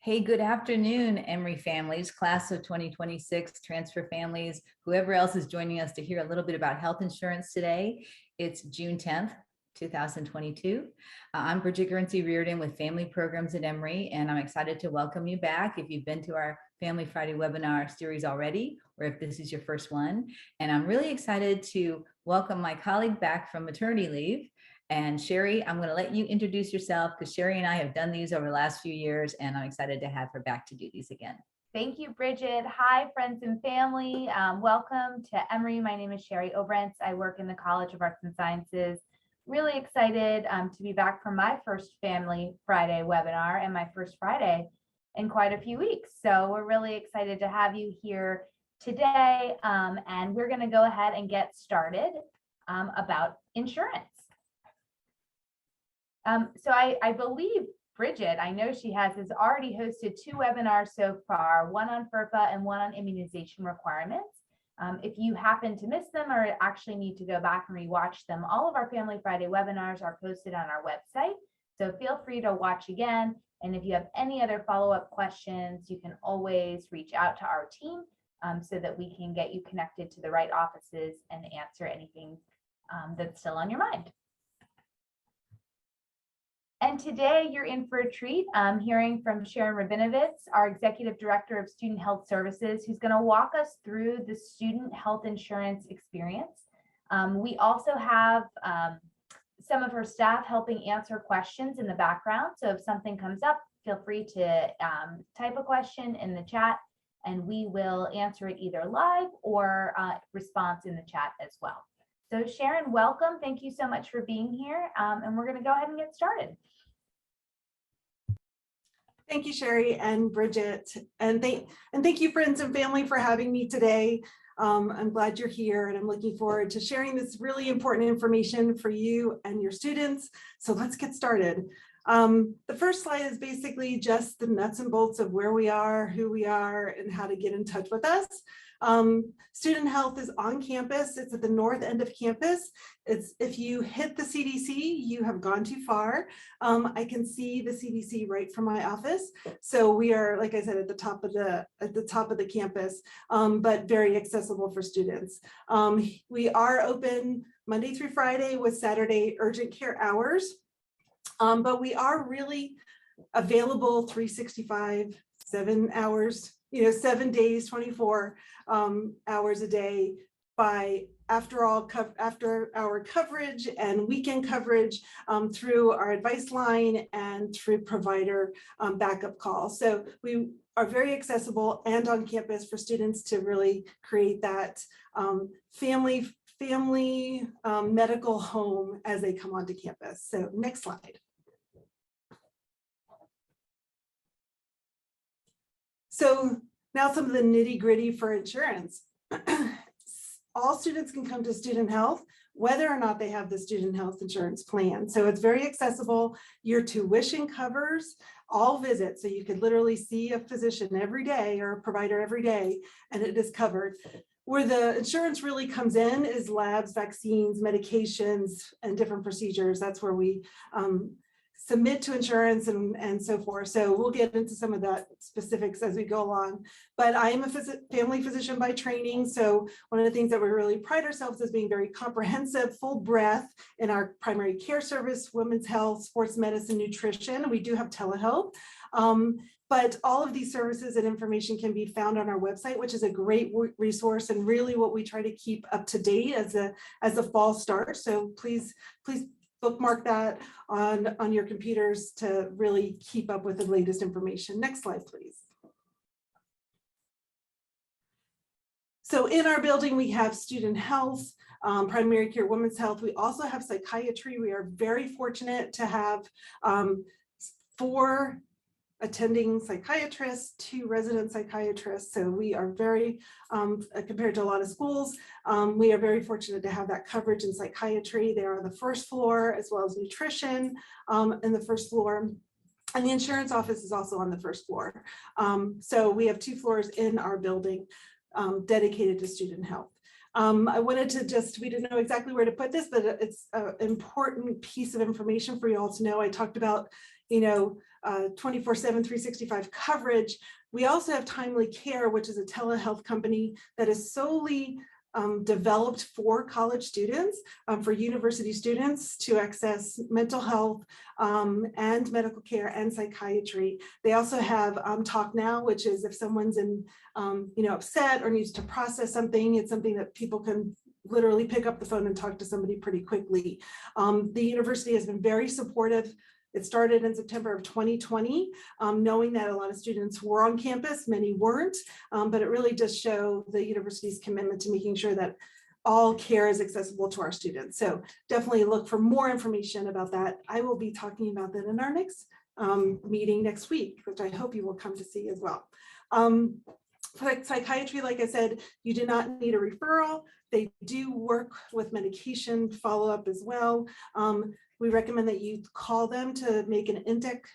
Hey, good afternoon, Emory families, class of 2026, transfer families, whoever else is joining us to hear a little bit about health insurance today. It's June 10th, 2022. I'm Bridget Guernsey-Reardon with Family Programs at Emory, and I'm excited to welcome you back if you've been to our Family Friday webinar series already, or if this is your first one. And I'm really excited to welcome my colleague back from maternity leave. And Sherry, I'm going to let you introduce yourself because Sherry and I have done these over the last few years, and I'm excited to have her back to do these again. Thank you, Bridget. Hi, friends and family. Welcome to Emory. My name is Sherry Obrentz. I work in the College of Arts and Sciences. Really excited to be back for my first Family Friday webinar and my first Friday in quite a few weeks. So we're really excited to have you here today. And we're going to go ahead and get started about insurance. So I believe Bridget, I know she has already hosted 2 webinars so far, one on FERPA and one on immunization requirements. If you happen to miss them or actually need to go back and rewatch them, all of our Family Friday webinars are posted on our website. So feel free to watch again. And if you have any other follow-up questions, you can always reach out to our team so that we can get you connected to the right offices and answer anything that's still on your mind. And today you're in for a treat. I'm hearing from Sharon Rabinovitz, our Executive Director of Student Health Services, who's going to walk us through the student health insurance experience. We also have some of her staff helping answer questions in the background. So if something comes up, feel free to type a question in the chat and we will answer it either live or response in the chat as well. So Sharon, welcome. Thank you so much for being here. And we're going to go ahead and get started. Thank you, Sherry and Bridget. And thank you, friends and family, for having me today. I'm glad you're here and I'm looking forward to sharing this really important information for you and your students. So let's get started. The first slide is basically just the nuts and bolts of where we are, who we are, and how to get in touch with us. Student health is on campus. It's at the north end of campus. If you hit the CDC, you have gone too far. I can see the CDC right from my office. So we are, like I said, at the top of the campus, but very accessible for students. We are open Monday through Friday with Saturday urgent care hours. But we are really available 365, 7 hours, 7 days, 24 hours a day after our coverage and weekend coverage through our advice line and through provider backup calls. So we are very accessible and on campus for students to really create that family medical home as they come onto campus. So next slide. So now some of the nitty gritty for insurance. All students can come to student health, whether or not they have the student health insurance plan. So it's very accessible. Your tuition covers all visits. So you could literally see a physician every day or a provider every day, and it is covered. Where the insurance really comes in is labs, vaccines, medications, and different procedures. That's where we submit to insurance and so forth. So we'll get into some of that specifics as we go along. But I am a family physician by training. So one of the things that we really pride ourselves as being very comprehensive, full breadth in our primary care service, women's health, sports medicine, nutrition. We do have telehealth. But all of these services and information can be found on our website, which is a great resource and really what we try to keep up to date as the fall starts. So please bookmark that on your computers to really keep up with the latest information. Next slide, please. So in our building, we have student health, primary care, women's health. We also have psychiatry. We are very fortunate to have 4 attending psychiatrists, 2 resident psychiatrists. So we are very, compared to a lot of schools, we are very fortunate to have that coverage in psychiatry. They're on the first floor, as well as nutrition in the first floor. And the insurance office is also on the first floor. So we have 2 floors in our building dedicated to student health. I wanted to we didn't know exactly where to put this, but it's an important piece of information for you all to know. I talked about, 24/7, 365 coverage. We also have Timely Care, which is a telehealth company that is solely developed for college students, for university students to access mental health and medical care and psychiatry. They also have Talk Now, which is if someone's upset or needs to process something, it's something that people can literally pick up the phone and talk to somebody pretty quickly. The university has been very supportive. It started in September of 2020, knowing that a lot of students were on campus, many weren't, but it really does show the university's commitment to making sure that all care is accessible to our students. So definitely look for more information about that. I will be talking about that in our next meeting next week, which I hope you will come to see as well. For psychiatry, like I said, you do not need a referral. They do work with medication follow-up as well. We recommend that you call them to make an intake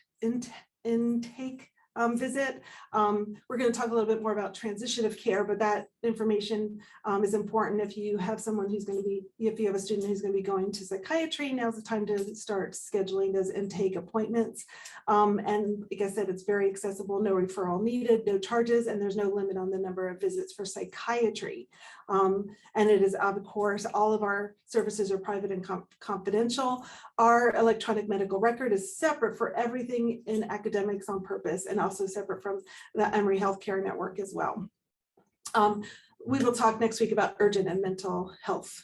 visit. We're going to talk a little bit more about transition of care, but that information is important if you have someone who's going to be, if you have a student who's going to be going to psychiatry, now's the time to start scheduling those intake appointments. And like I said, it's very accessible, no referral needed, no charges, and there's no limit on the number of visits for psychiatry. And it is, of course, all of our services are private and confidential. Our electronic medical record is separate for everything in academics on purpose, and also separate from the Emory Healthcare Network as well. We will talk next week about urgent and mental health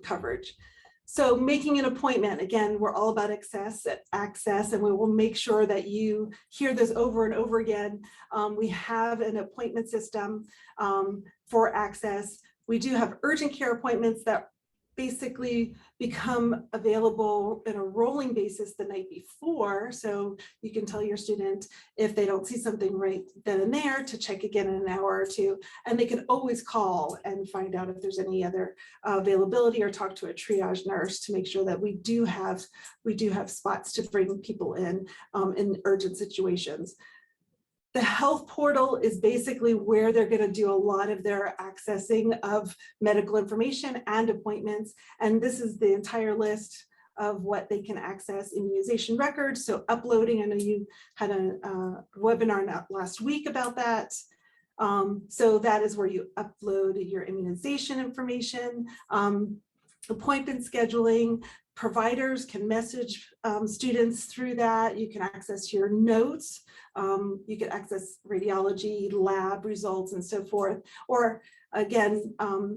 coverage. So making an appointment, again, we're all about access, and we will make sure that you hear this over and over again. We have an appointment system for access. We do have urgent care appointments that basically become available in a rolling basis the night before. So you can tell your student if they don't see something right then and there to check again in an hour or two. And they can always call and find out if there's any other availability, or talk to a triage nurse to make sure that we do have spots to bring people in urgent situations. The health portal is basically where they're going to do a lot of their accessing of medical information and appointments. And this is the entire list of what they can access: immunization records. So uploading, I know you had a webinar last week about that. So that is where you upload your immunization information, appointment scheduling. Providers can message students through that. You can access your notes. You can access radiology, lab results, and so forth. Or again,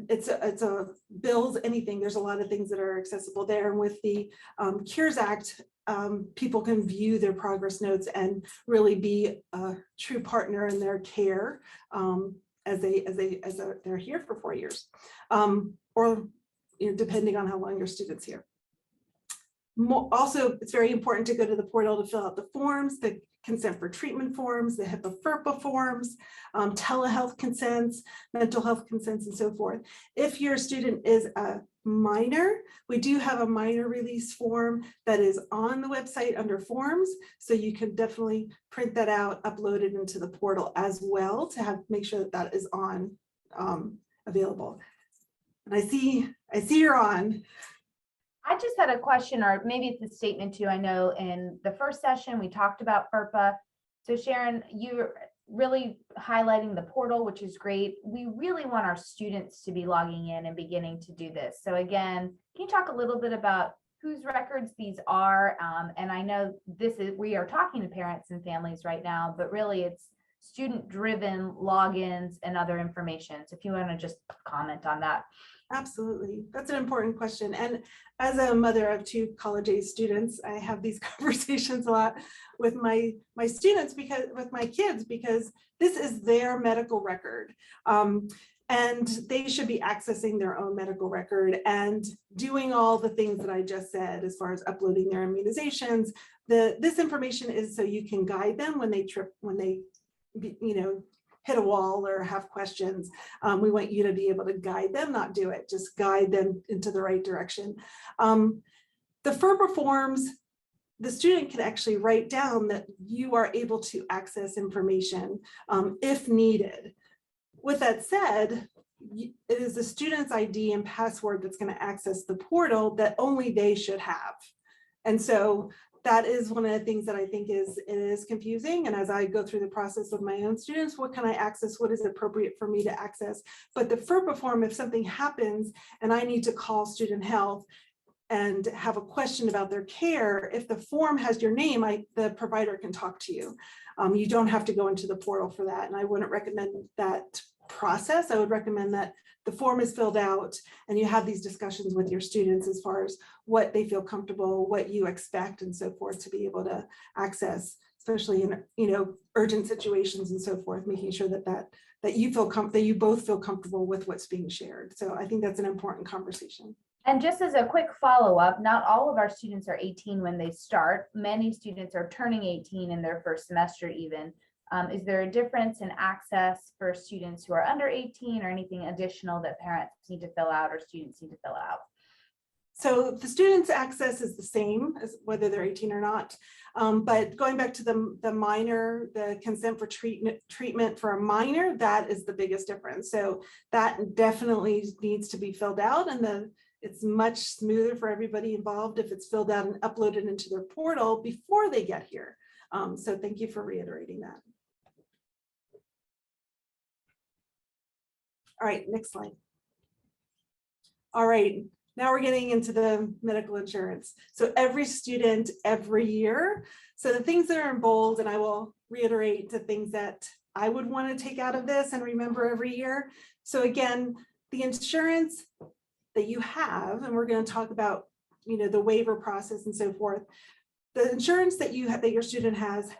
it's a bills, anything. There's a lot of things that are accessible there. And with the Cures Act, people can view their progress notes and really be a true partner in their care as they're here for 4 years, or depending on how long your student's here. Also, it's very important to go to the portal to fill out the forms, the consent for treatment forms, the HIPAA FERPA forms, telehealth consents, mental health consents, and so forth. If your student is a minor, we do have a minor release form that is on the website under forms. So you can definitely print that out, upload it into the portal as well to make sure that that is on available. And I see you're on. I just had a question, or maybe it's a statement too. I know in the first session we talked about FERPA. So Sharon, you're really highlighting the portal, which is great. We really want our students to be logging in and beginning to do this. So again, can you talk a little bit about whose records these are? And I know we are talking to parents and families right now, but really it's student-driven logins and other information. So if you want to just comment on that. Absolutely. That's an important question. And as a mother of 2 college-age students, I have these conversations a lot with my students, with my kids, because this is their medical record. And they should be accessing their own medical record and doing all the things that I just said as far as uploading their immunizations. This information is so you can guide them when they hit a wall or have questions. We want you to be able to guide them, not do it, just guide them into the right direction. The FERPA forms, the student can actually write down that you are able to access information if needed. With that said, it is the student's ID and password that's going to access the portal that only they should have. And so that is one of the things that I think it is confusing. And as I go through the process of my own students, what can I access? What is appropriate for me to access? But the FERPA form, if something happens and I need to call student health and have a question about their care, if the form has your name, the provider can talk to you. You don't have to go into the portal for that. And I wouldn't recommend that process. I would recommend that the form is filled out and you have these discussions with your students as far as what they feel comfortable, what you expect and so forth to be able to access, especially in, you know, urgent situations and so forth, making sure that you both feel comfortable with what's being shared. So I think that's an important conversation. And just as a quick follow-up, not all of our students are 18 when they start. Many students are turning 18 in their first semester even. Is there a difference in access for students who are under 18 or anything additional that parents need to fill out or students need to fill out? So the students' access is the same as whether they're 18 or not. But going back to the minor, the consent for treatment for a minor, that is the biggest difference. So that definitely needs to be filled out, and it's much smoother for everybody involved if it's filled out and uploaded into their portal before they get here. So thank you for reiterating that. All right, next slide. All right, now we're getting into the medical insurance. So every student, every year. So the things that are in bold, and I will reiterate the things that I would want to take out of this and remember every year. So again, the insurance that you have, and we're going to talk about, you know, the waiver process and so forth. The insurance that you have, that your student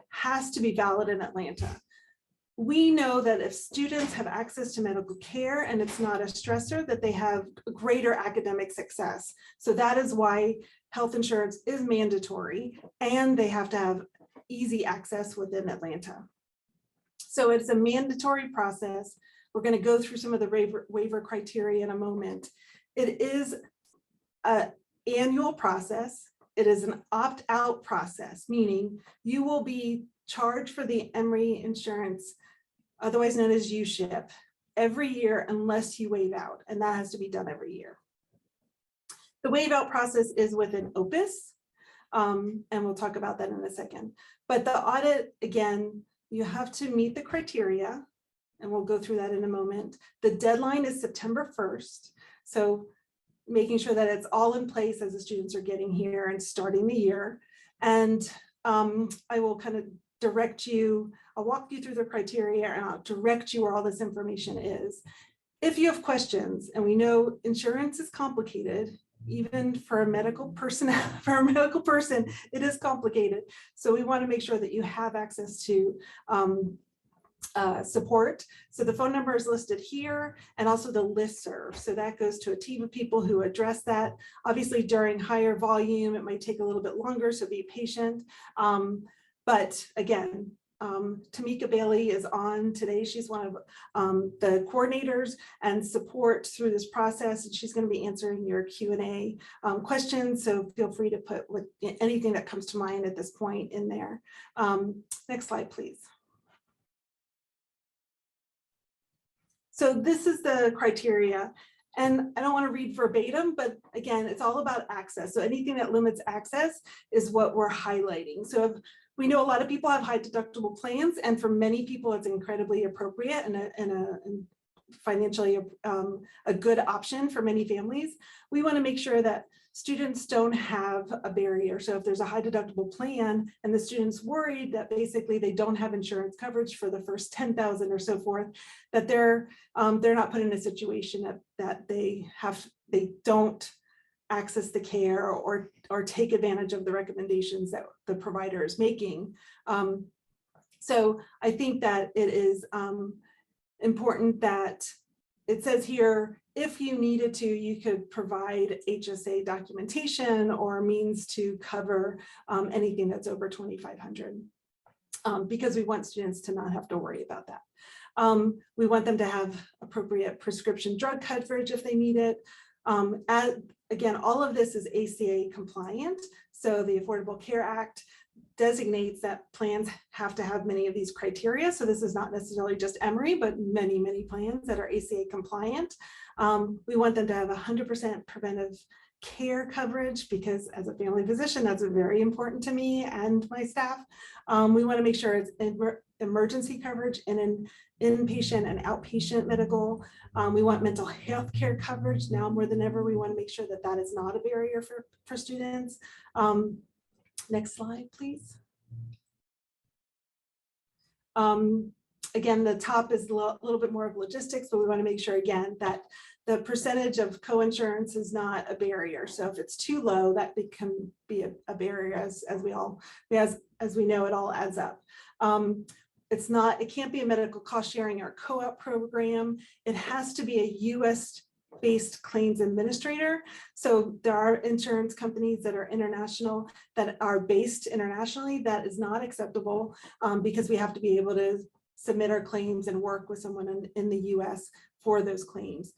has to be valid in Atlanta. We know that if students have access to medical care and it's not a stressor, that they have greater academic success. So that is why health insurance is mandatory and they have to have easy access within Atlanta. So it's a mandatory process. We're going to go through some of the waiver criteria in a moment. It is an annual process. It is an opt-out process, meaning you will be charged for the Emory insurance, otherwise known as USHIP, every year unless you waive out, and that has to be done every year. The waive out process is with an OPUS, and we'll talk about that in a second. But the audit, again, you have to meet the criteria, and we'll go through that in a moment. The deadline is September 1st, so making sure that it's all in place as the students are getting here and starting the year. And I will kind of direct you, I'll walk you through the criteria and I'll direct you where all this information is. If you have questions, and we know insurance is complicated, even for a medical person, it is complicated. So we want to make sure that you have access to support. So the phone number is listed here, and also the listserv. So that goes to a team of people who address that. Obviously, during higher volume, it might take a little bit longer, so be patient. But again, Tamika Bailey is on today. She's one of the coordinators and support through this process, and she's going to be answering your Q&A questions. So feel free to put anything that comes to mind at this point in there. Next slide, please. So this is the criteria, and I don't want to read verbatim, but again, it's all about access. So anything that limits access is what we're highlighting. So if we know a lot of people have high deductible plans, and for many people, it's incredibly appropriate and financially a good option for many families. We want to make sure that students don't have a barrier. So if there's a high deductible plan and the student's worried that basically they don't have insurance coverage for the first 10,000 or so forth, that they're not put in a situation that they don't access the care or take advantage of the recommendations that the provider is making. So I think that it is important that it says here, if you needed to, you could provide HSA documentation or means to cover anything that's over 2,500, because we want students to not have to worry about that. We want them to have appropriate prescription drug coverage if they need it. Again, all of this is ACA compliant. So the Affordable Care Act designates that plans have to have many of these criteria. So this is not necessarily just Emory, but many plans that are ACA compliant. We want them to have 100% preventive care coverage, because as a family physician, that's very important to me and my staff. We want to make sure it's emergency coverage and in inpatient and outpatient medical. We want mental health care coverage now more than ever. We want to make sure that that is not a barrier for students. Next slide, please. Again, the top is a little bit more of logistics, but we want to make sure again that the percentage of co-insurance is not a barrier. So if it's too low, that can be a barrier, as we know, it all adds up. It can't be a medical cost sharing or co-op program. It has to be a US based claims administrator. So there are insurance companies that are international, that are based internationally. That is not acceptable because we have to be able to submit our claims and work with someone in the US for those claims.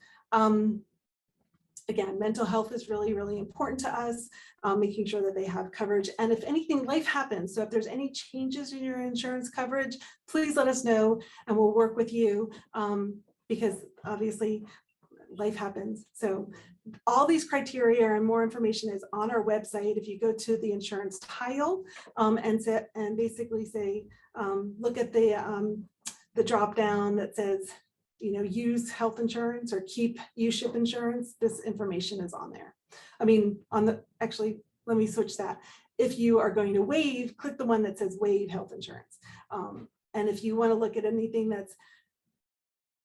Again, mental health is really, really important to us, making sure that they have coverage. And if anything, life happens. So if there's any changes in your insurance coverage, please let us know and we'll work with you because obviously life happens. So all these criteria and more information is on our website. If you go to the insurance tile and basically say, look at the drop down that says, use health insurance or keep USHIP insurance, this information is on there. I mean, actually, let me switch that. If you are going to waive, click the one that says waive health insurance. And if you want to look at anything that's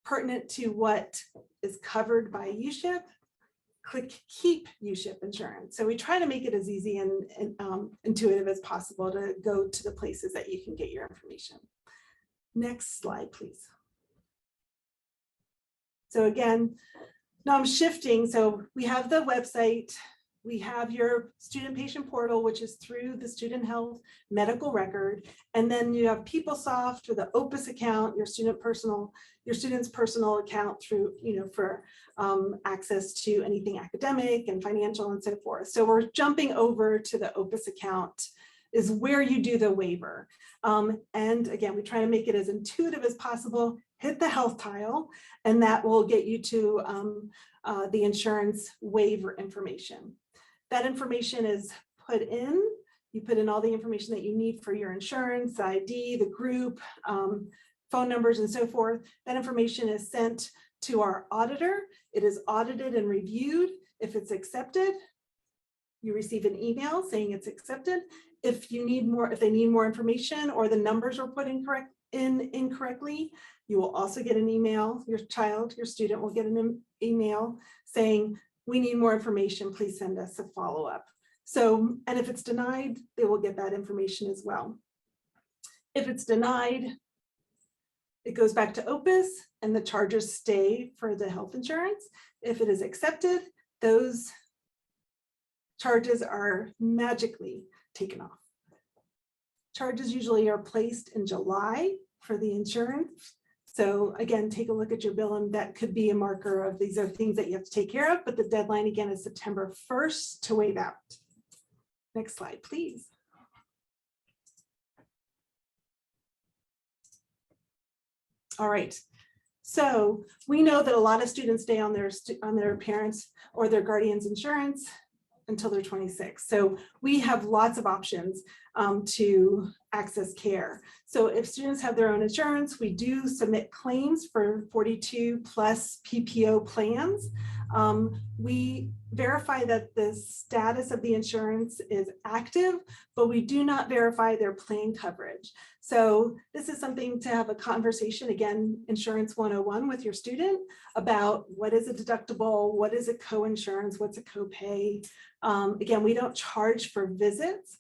pertinent to what is covered by USHIP, click keep USHIP insurance. So we try to make it as easy and intuitive as possible to go to the places that you can get your information. Next slide, please. So again, now I'm shifting. So we have the website, we have your student patient portal, which is through the student health medical record. And then you have PeopleSoft or the Opus account, your student's personal account through, for access to anything academic and financial and so forth. So we're jumping over to the Opus account is where you do the waiver. And again, we try to make it as intuitive as possible. Hit the health tile, and that will get you to the insurance waiver information. That information is put in. You put in all the information that you need for your insurance, ID, the group, phone numbers, and so forth. That information is sent to our auditor. It is audited and reviewed. If it's accepted, you receive an email saying it's accepted. If they need more information or the numbers are put incorrectly, you will also get an email. Your student will get an email saying, we need more information, please send us a follow-up. So, and if it's denied, they will get that information as well. If it's denied, it goes back to Opus and the charges stay for the health insurance. If it is accepted, those charges are magically taken off. Charges usually are placed in July for the insurance. So again, take a look at your bill, and that could be a marker of these are things that you have to take care of, but the deadline again is September 1st to waive out. Next slide, please. All right, so we know that a lot of students stay on their parents' or their guardian's insurance until they're 26. So we have lots of options to access care. So if students have their own insurance, we do submit claims for 42 plus PPO plans. We verify that the status of the insurance is active, but we do not verify their plan coverage. So this is something to have a conversation, again, Insurance 101 with your student about what is a deductible, what is a co-insurance, what's a copay. Again, we don't charge for visits,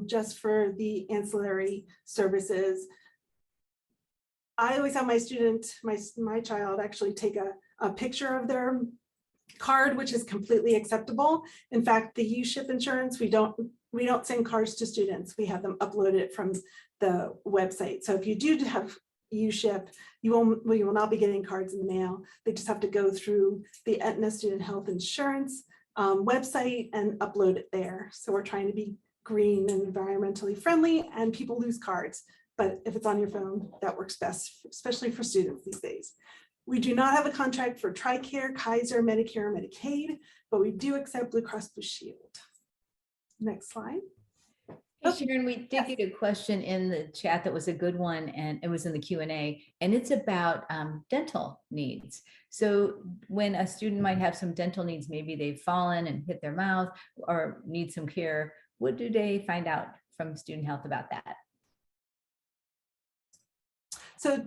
just for the ancillary services. I always have my student, my child actually take a picture of their card, which is completely acceptable. In fact, the USHIP insurance, we don't send cards to students. We have them uploaded from the website. So if you do have USHIP, you will not be getting cards in the mail. They just have to go through the Aetna Student Health Insurance website and upload it there. So we're trying to be green and environmentally friendly, and people lose cards. But if it's on your phone, that works best, especially for students these days. We do not have a contract for TRICARE, Kaiser, Medicare, or Medicaid, but we do accept Blue Cross Blue Shield. Next slide. Hey, Sharon, we did get a question in the chat that was a good one, and it was in the Q&A, and it's about dental needs. So when a student might have some dental needs, maybe they've fallen and hit their mouth or need some care, what do they find out from student health about that? So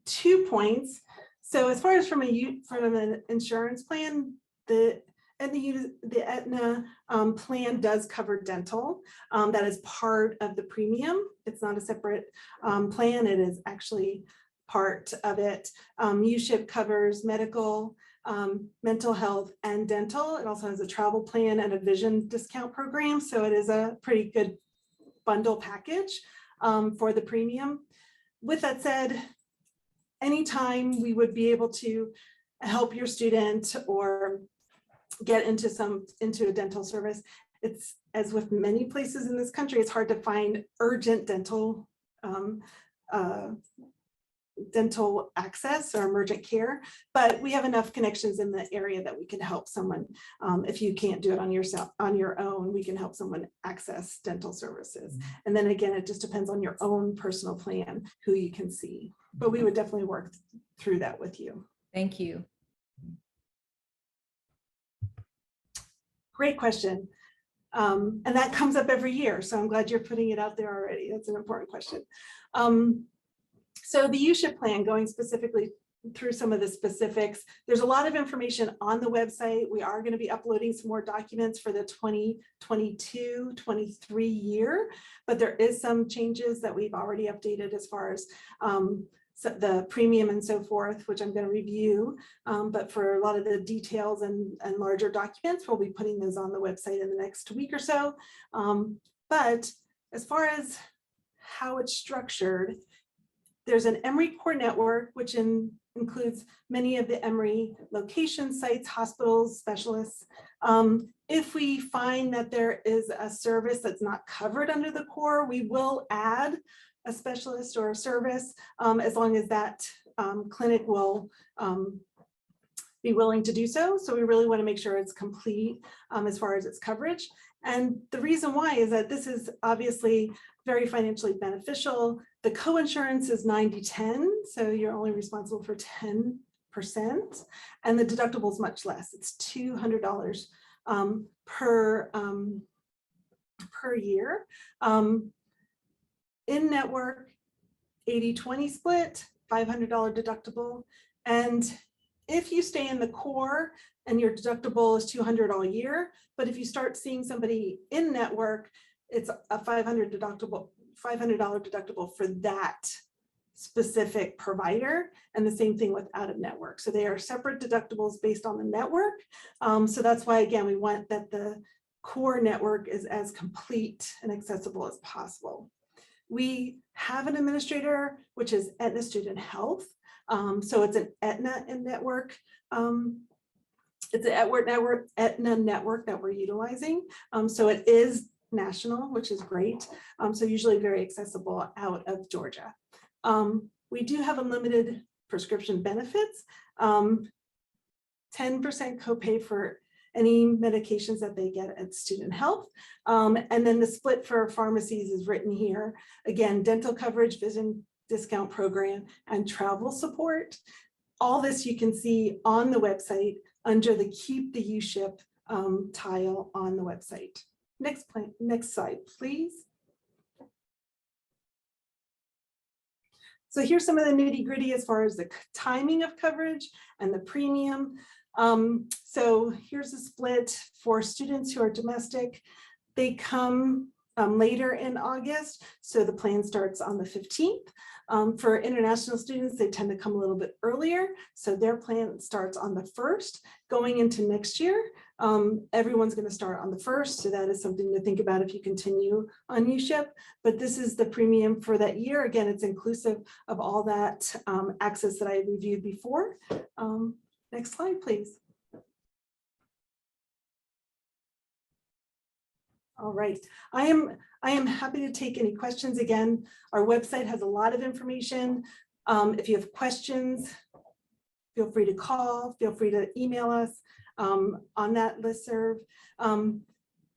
2 points. So as far as from an insurance plan, the Aetna plan does cover dental. That is part of the premium. It's not a separate plan. It is actually part of it. USHIP covers medical, mental health, and dental. It also has a travel plan and a vision discount program. So it is a pretty good bundle package for the premium. With that said, anytime we would be able to help your student or get into a dental service, it's, as with many places in this country, it's hard to find urgent dental access or emergent care, but we have enough connections in the area that we can help someone. If you can't do it on your own, we can help someone access dental services. And then again, it just depends on your own personal plan, who you can see, but we would definitely work through that with you. Thank you. Great question. And that comes up every year, so I'm glad you're putting it out there already. That's an important question. So the USHIP plan, going specifically through some of the specifics, there's a lot of information on the website. We are going to be uploading some more documents for the 2022-23 year, but there is some changes that we've already updated as far as the premium and so forth, which I'm going to review. But for a lot of the details and larger documents, we'll be putting those on the website in the next week or so. But as far as how it's structured, there's an Emory core network, which includes many of the Emory location sites, hospitals, specialists. If we find that there is a service that's not covered under the core, we will add a specialist or a service, as long as that clinic will be willing to do so. So we really want to make sure it's complete as far as its coverage. And the reason why is that this is obviously very financially beneficial. The co-insurance is 90-10, so you're only responsible for 10%, and the deductible is much less. It's $200 per year. In-network, 80-20 split, $500 deductible. And if you stay in the core and your deductible is $200 all year, but if you start seeing somebody in network, it's a $500 deductible for that specific provider, and the same thing with out of network. So they are separate deductibles based on the network. So that's why, again, we want that the core network is as complete and accessible as possible. We have an administrator, which is Aetna Student Health. So it's an Aetna network. It's an Aetna network that we're utilizing. So it is national, which is great. So usually very accessible out of Georgia. We do have unlimited prescription benefits, 10% copay for any medications that they get at Student Health. And then the split for pharmacies is written here. Again, dental coverage, vision discount program, and travel support. All this you can see on the website under the Keep the USHIP tile on the website. Next slide, please. So here's some of the nitty gritty as far as the timing of coverage and the premium. So here's a split for students who are domestic. They come later in August, so the plan starts on the 15th. For international students, they tend to come a little bit earlier, so their plan starts on the 1st. Going into next year, everyone's going to start on the 1st, so that is something to think about if you continue on USHIP. But this is the premium for that year. Again, it's inclusive of all that access that I reviewed before. Next slide, please. All right, I am happy to take any questions. Again, our website has a lot of information. If you have questions, feel free to call, feel free to email us on that listserv.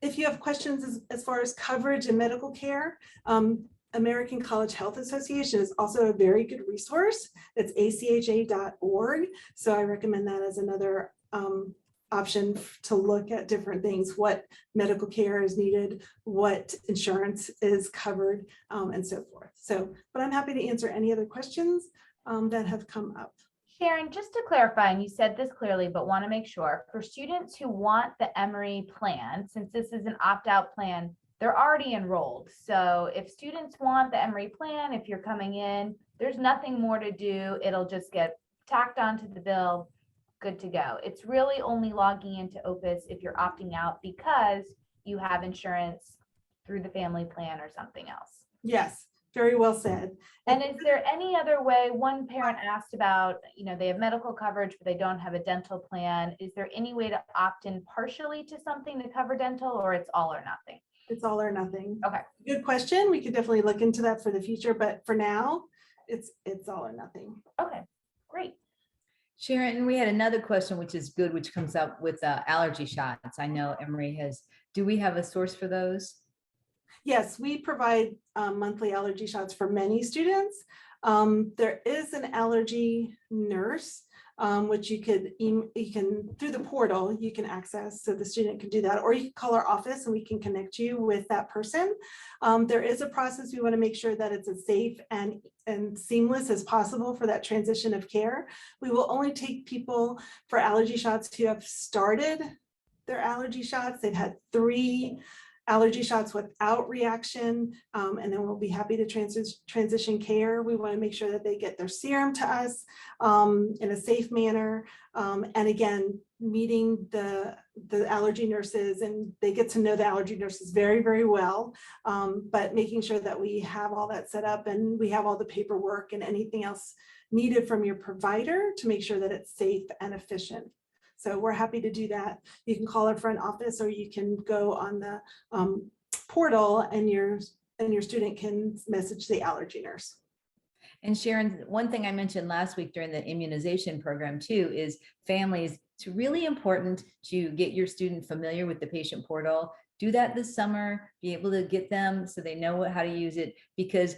If you have questions as far as coverage and medical care, American College Health Association is also a very good resource. It's acha.org. So I recommend that as another option to look at different things, what medical care is needed, what insurance is covered, and so forth. So, but I'm happy to answer any other questions that have come up. Sharon, just to clarify, and you said this clearly, but want to make sure, for students who want the Emory plan, since this is an opt-out plan, they're already enrolled. So if students want the Emory plan, if you're coming in, there's nothing more to do. It'll just get tacked onto the bill, good to go. It's really only logging into Opus if you're opting out because you have insurance through the family plan or something else. Yes. Very well said. And is there any other way? One parent asked about, they have medical coverage, but they don't have a dental plan. Is there any way to opt in partially to something to cover dental, or it's all or nothing? It's all or nothing. Okay. Good question. We could definitely look into that for the future, but for now, it's all or nothing. Okay, great. Sharon, we had another question, which is good, which comes up with allergy shots. I know Emory has, do we have a source for those? Yes, we provide monthly allergy shots for many students. There is an allergy nurse, which you can through the portal, you can access, so the student can do that, or you can call our office and we can connect you with that person. There is a process. We want to make sure that it's as safe and seamless as possible for that transition of care. We will only take people for allergy shots who have started their allergy shots. They've had 3 allergy shots without reaction, and then we'll be happy to transition care. We want to make sure that they get their serum to us in a safe manner, and again, meeting the allergy nurses, and they get to know the allergy nurses very, very well, but making sure that we have all that set up and we have all the paperwork and anything else needed from your provider to make sure that it's safe and efficient. So we're happy to do that. You can call our front office, or you can go on the portal and your student can message the allergy nurse. And Sharon, one thing I mentioned last week during the immunization program too is families. It's really important to get your student familiar with the patient portal. Do that this summer, be able to get them so they know how to use it, because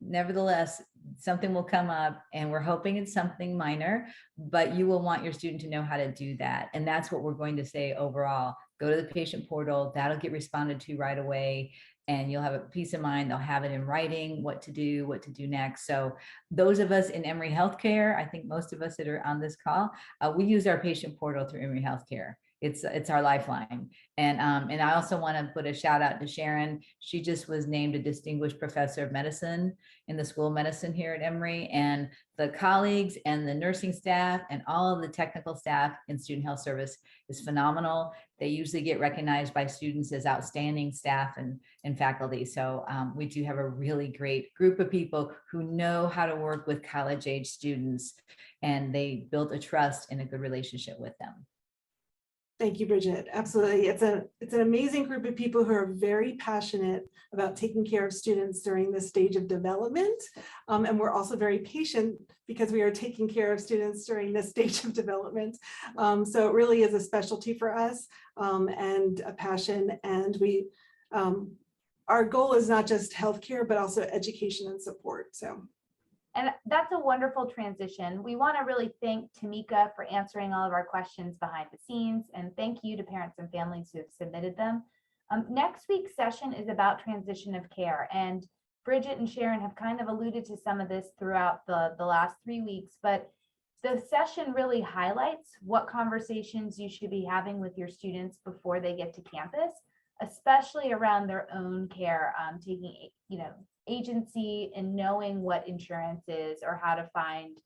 nevertheless, something will come up and we're hoping it's something minor, but you will want your student to know how to do that. And that's what we're going to say overall. Go to the patient portal, that'll get responded to right away. And you'll have a peace of mind. They'll have it in writing, what to do next. So those of us in Emory Healthcare, I think most of us that are on this call, we use our patient portal through Emory Healthcare. It's our lifeline. And I also want to put a shout out to Sharon. She just was named a distinguished professor of medicine in the School of Medicine here at Emory, and the colleagues and the nursing staff and all of the technical staff in student health service is phenomenal. They usually get recognized by students as outstanding staff and faculty. So we do have a really great group of people who know how to work with college age students, and they built a trust and a good relationship with them. Thank you, Bridget. Absolutely. It's an amazing group of people who are very passionate about taking care of students during this stage of development. And we're also very patient because we are taking care of students during this stage of development. So it really is a specialty for us and a passion. And our goal is not just healthcare, but also education and support. And that's a wonderful transition. We want to really thank Tamika for answering all of our questions behind the scenes, and thank you to parents and families who have submitted them. Next week's session is about transition of care, and Bridget and Sharon have kind of alluded to some of this throughout the last 3 weeks, but the session really highlights what conversations you should be having with your students before they get to campus, especially around their own care, taking, agency and knowing what insurance is or how to find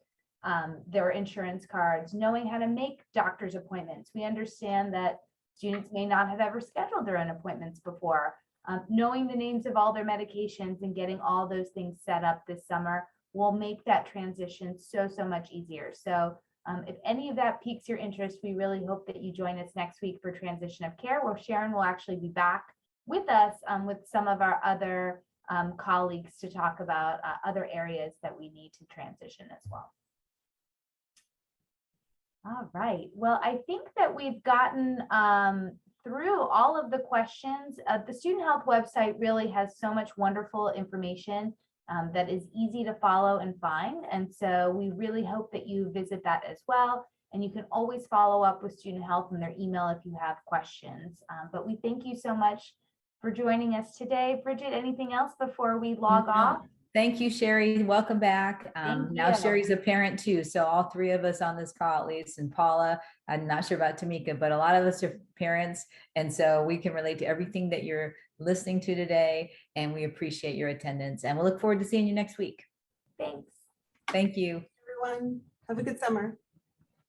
their insurance cards, knowing how to make doctor's appointments. We understand that students may not have ever scheduled their own appointments before. Knowing the names of all their medications and getting all those things set up this summer will make that transition so much easier. So if any of that piques your interest, we really hope that you join us next week for transition of care, where Sharon will actually be back with us with some of our other colleagues to talk about other areas that we need to transition as well. All right. Well, I think that we've gotten through all of the questions. The Student Health website really has so much wonderful information that is easy to follow and find. And so we really hope that you visit that as well. And you can always follow up with Student Health in their email if you have questions. But we thank you so much for joining us today. Bridget, anything else before we log off? Thank you, Sherry. Welcome back. Now you. Sherry's a parent too. So all three of us on this call, at least, and Paula, I'm not sure about Tamika, but a lot of us are parents. And so we can relate to everything that you're listening to today. And we appreciate your attendance. And we'll look forward to seeing you next week. Thanks. Thank you. Everyone, have a good summer.